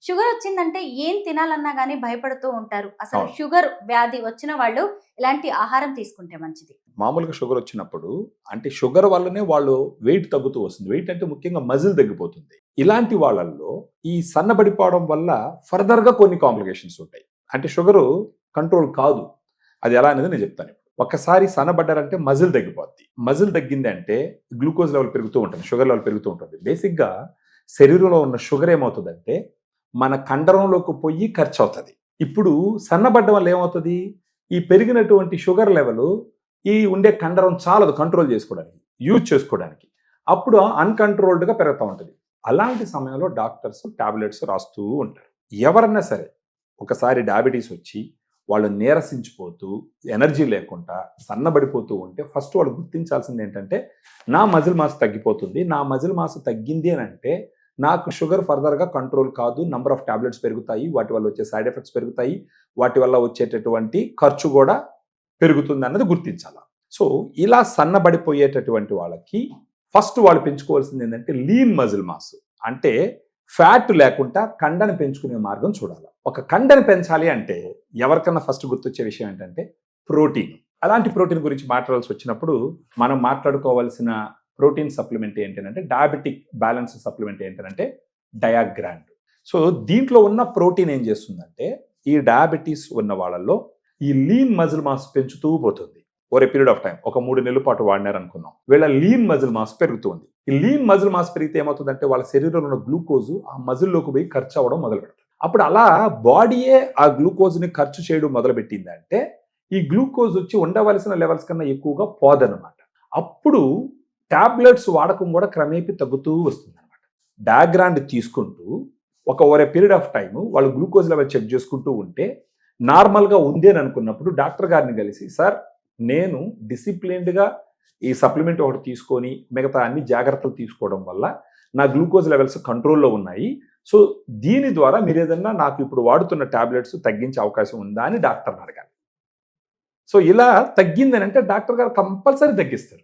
Sugar వచ్చిందంటే ఏం తినాలన్నా గాని భయపడుతూ ఉంటారు. అసలు అవును. షుగర్ వ్యాధి వచ్చిన వాళ్ళు ఎలాంటి ఆహారం తీసుకుంటే మంచిది? మామూలుగా షుగర్ వచ్చినప్పుడు అంటే షుగర్ వల్లనే వాళ్ళు వెయిట్ తగ్గుతూ వస్తుంది. వెయిట్ అంటే ముఖ్యంగా మజిల్ తగ్గిపోతుంది. ఇలాంటి వాళ్ళల్లో ఈ సన్నబడిపోవడం వల్ల ఫర్దర్‌గా కొన్ని కాంప్లికేషన్స్ ఉంటాయి. అంటే షుగరు కంట్రోల్ కాదు. అది ఎలా అనేది నేను చెప్తాను ఇప్పుడు. ఒక్కసారి సన్నబడ్డారంటే మజిల్ తగ్గిపోద్ది. మజిల్ తగ్గిందంటే గ్లూకోజ్ లెవెల్ పెరుగుతూ ఉంటుంది. షుగర్ లెవెల్ పెరుగుతూ ఉంటుంది. బేసిక్‌గా శరీరంలో ఉన్న షుగర్ ఏమవుతదంటే మన కండరంలోకి పోయి ఖర్చవుతది. ఇప్పుడు సన్నబడ్డం వల్ల ఏమవుతది? ఈ పెరిగినటువంటి షుగర్ లెవెలు ఈ ఉండే కండరం చాలదు కంట్రోల్ చేసుకోవడానికి. యూజ్ చేసుకోవడానికి. అప్పుడు అన్‌కంట్రోల్డ్‌గా పెరుగుతా ఉంటది. అలాంటి సమయంలో డాక్టర్స్ టాబ్లెట్స్ రాస్తూ ఉంటారు. ఎవరన్నా సరే ఒకసారి డయాబెటిస్ వచ్చి వాళ్ళు నీరసించిపోతూ, ఎనర్జీ లేకుండా, సన్నబడిపోతూ ఉంటే ఫస్ట్ వాళ్ళు గుర్తించాల్సింది ఏంటంటే, నా మజిల్ మాస్ తగ్గిపోతుంది. నా మజిల్ మాస్ తగ్గింది అనంటే నాకు షుగర్ ఫర్దర్‌గా కంట్రోల్ కాదు. నంబర్ ఆఫ్ టాబ్లెట్స్ పెరుగుతాయి. వాటి వల్ల వచ్చే సైడ్ ఎఫెక్ట్స్ పెరుగుతాయి. వాటి వల్ల వచ్చేటటువంటి ఖర్చు గూడా పెరుగుతుందన్నది గుర్తించాల. సో, ఇలా సన్నబడిపోయేటటువంటి వాళ్ళకి ఫస్ట్ వాళ్ళు పెంచుకోవాల్సింది ఏందంటే లీన్ మజిల్ మాస్. అంటే ఫ్యాట్ లేకుండా కండని పెంచుకునే మార్గం చూడాల. ఒక కండని పెంచాలి అంటే ఎవరికన్నా ఫస్ట్ గుర్తొచ్చే విషయం ఏంటంటే ప్రోటీన్. అలాంటి ప్రోటీన్ గురించి మాట్లాడాల్సి వచ్చినప్పుడు మనం మాట్లాడుకోవాల్సిన ప్రోటీన్ సప్లిమెంట్ ఏంటంటే డయాబెటిక్ బ్యాలెన్స్ సప్లిమెంట్ ఏంటంటే డయాగ్రాండ్. సో, దీంట్లో ఉన్న ప్రోటీన్ ఏం చేస్తుందంటే ఈ డయాబెటిస్ ఉన్న వాళ్ళలో ఈ లీన్ మజిల్ మాస్ పెంచుతూ పోతుంది. Over a period of time ఒక 3 నెలల పాటు వాడినారనుకుందాం. వీళ్ళ లీన్ మజిల్ మాస్ పెరుగుతుంది. ఈ లీన్ మజిల్ మాస్ పెరిగితే ఏమవుతుందంటే వాళ్ళ శరీరంలో ఉన్న గ్లూకోజ్ ఆ మజిల్లోకి పోయి ఖర్చు అవ్వడం మొదలు పెడతారు. అప్పుడు అలా బాడీయే ఆ గ్లూకోజ్‌ని ఖర్చు చేయడం మొదలుపెట్టిందంటే ఈ గ్లూకోజ్ వచ్చి ఉండవలసిన లెవెల్స్ కన్నా ఎక్కువగా పోదనమాట. అప్పుడు టాబ్లెట్స్ వాడకం కూడా క్రమేపీ తగ్గుతూ వస్తుందన్నమాట. డయాగ్రాండ్ తీసుకుంటూ over a period of time వాళ్ళు గ్లూకోజ్ లెవెల్ చెక్ చేసుకుంటూ ఉంటే నార్మల్‌గా ఉంది అని అనుకున్నప్పుడు డాక్టర్ గారిని కలిసి, సార్ నేను డిసిప్లిన్డ్‌గా ఈ సప్లిమెంట్ ఒకటి తీసుకొని మిగతా అన్ని జాగ్రత్తలు తీసుకోవడం వల్ల నా గ్లూకోజ్ లెవెల్స్ కంట్రోల్‌లో ఉన్నాయి. సో, దీని ద్వారా మీరేదన్నా నాకు ఇప్పుడు వాడుతున్న టాబ్లెట్స్ తగ్గించే అవకాశం ఉందా అని డాక్టర్‌ని అడగాలి. సో, ఇలా తగ్గిందనంటే డాక్టర్ గారు కంపల్సరీ తగ్గిస్తారు.